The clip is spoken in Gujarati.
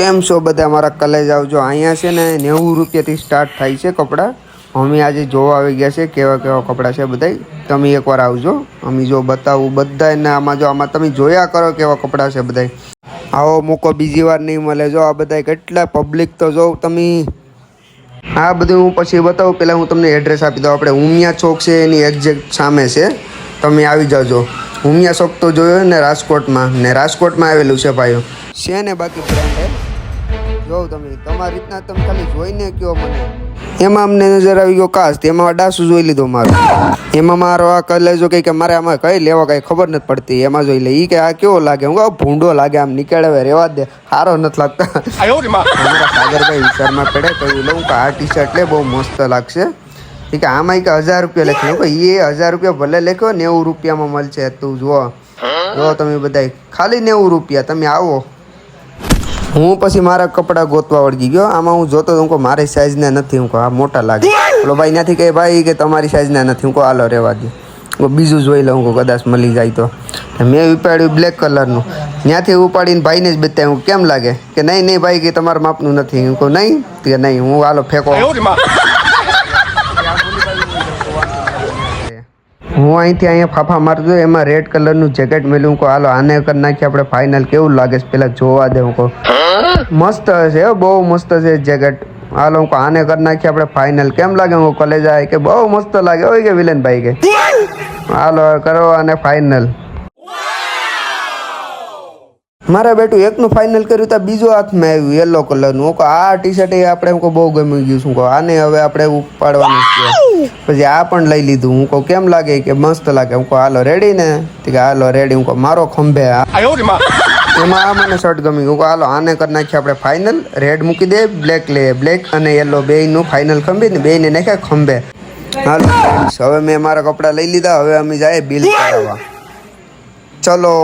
કેમ છો બધા મારા કલેજ આવજો। અહીંયા છે ને 90 રૂપિયાથી સ્ટાર્ટ થાય છે કપડાં। અમે આજે જોવા આવી ગયા છે કેવા કેવા કપડાં છે બધાય। તમે એકવાર આવજો, અમે જો બતાવું બધાને। આમાં તમે જોયા કરો કેવા કપડાં છે બધાય। આવો મોકો બીજી વાર નહીં મળે। જો આ બધાય કેટલા પબ્લિક તો જો તમે। આ બધું હું પછી બતાવું, પહેલાં હું તમને એડ્રેસ આપી દઉં। આપણે ઉમિયા ચોક છે એની એક્ઝેક્ટ સામે છે, તમે આવી જાજો। ઉમિયા ચોક તો જોયો ને રાજકોટમાં, ને રાજકોટમાં આવેલું છે ભાઈઓ છે ને। બાકી બ્રાન્ડ જો તમે તમારી રીતના તમે ખાલી જોઈને કહો મને। એમાં અમને નજર આવી ગયો કાસ્ટ, એમાં ડાસુ જોઈ લીધો મારો। એમાં મારો આ કલેજો કે મારે આમાં કઈ લેવા કઈ ખબર નથી પડતી। એમાં જોઈ લે કે આ કેવો લાગે, હું ભૂંડો લાગે, આમ નીકળે રેવા દે, સારો નથી લાગતા। અમારા સાગરભાઈ વિચારમાં પડે કહ્યું લઉં કે આ ટી શર્ટ લે, બહુ મસ્ત લાગશે। કે આમાં કે 1000 રૂપિયા લખ્યું, એ 1000 રૂપિયા ભલે લખ્યો, 90 રૂપિયામાં મળશે। તું જો તમે બધા ખાલી 90 રૂપિયા, તમે આવો। હું પછી મારા કપડાં ગોતવા વળગી ગયો। આમાં હું જોતો હું કહું મારી સાઈઝના નથી, હું કહું આ મોટા લાગે। પેલો ભાઈ ત્યાંથી કહે ભાઈ કે તમારી સાઈઝના નથી, હું કહું હાલો રહેવા દે, હું બીજું જોઈ લઉં, હું કદાચ મળી જાય તો। મેં ઉપાડ્યું બ્લેક કલરનું, ત્યાંથી ઉપાડીને ભાઈને જ બતાવ્યું, હું કેમ લાગે કે નહીં ભાઈ કે તમારા માપનું નથી। હું કહું નહીં કે નહીં, હું હાલો ફેંકો। હું અહીંયા ફાફા મારતો, એમાં રેડ કલરનું જેકેટ મેળ્યું। હું કહું હાલો આને કરી નાખીએ આપણે ફાઇનલ, કેવું લાગે છે પેલા જોવા દે। હું કહું મસ્ત છે, બહુ મસ્ત છે જેકેટ, હાલો હું કહું આને કરી નાખીએ આપણે ફાઇનલ, કેમ લાગે? હું કોલેજ આવે કે બહુ મસ્ત લાગે હોય કે વિલન ભાઈ કે હાલો કરો અને ફાઇનલ। મારા બેટું એકનું ફાઇનલ કર્યું તો બીજો હાથમાં આવ્યું યલો કલરનું। હું કહું આ ટી શર્ટ એ આપણે હું બહુ ગમી ગયું। શું કહું આને હવે આપણે ઉપાડવાનું છે। પછી આ પણ લઈ લીધું। હું કહું કેમ લાગે કે મસ્ત લાગે। હું કહું હાલો રેડી ને, કે હાલો રેડી। હું કહું મારો ખંભે એમાં આ મને શર્ટ ગમી। હું કહું હાલો આને કરી નાખીએ આપણે ફાઇનલ, રેડ મૂકી દે, બ્લેક લે, બ્લેક અને યલો બેયનું ફાઇનલ ખંભી ને બેયને નાખ્યા ખંભે। હાલો હવે મેં મારા કપડાં લઈ લીધા, હવે અમે જાય બિલ કરાવવા। ચલો।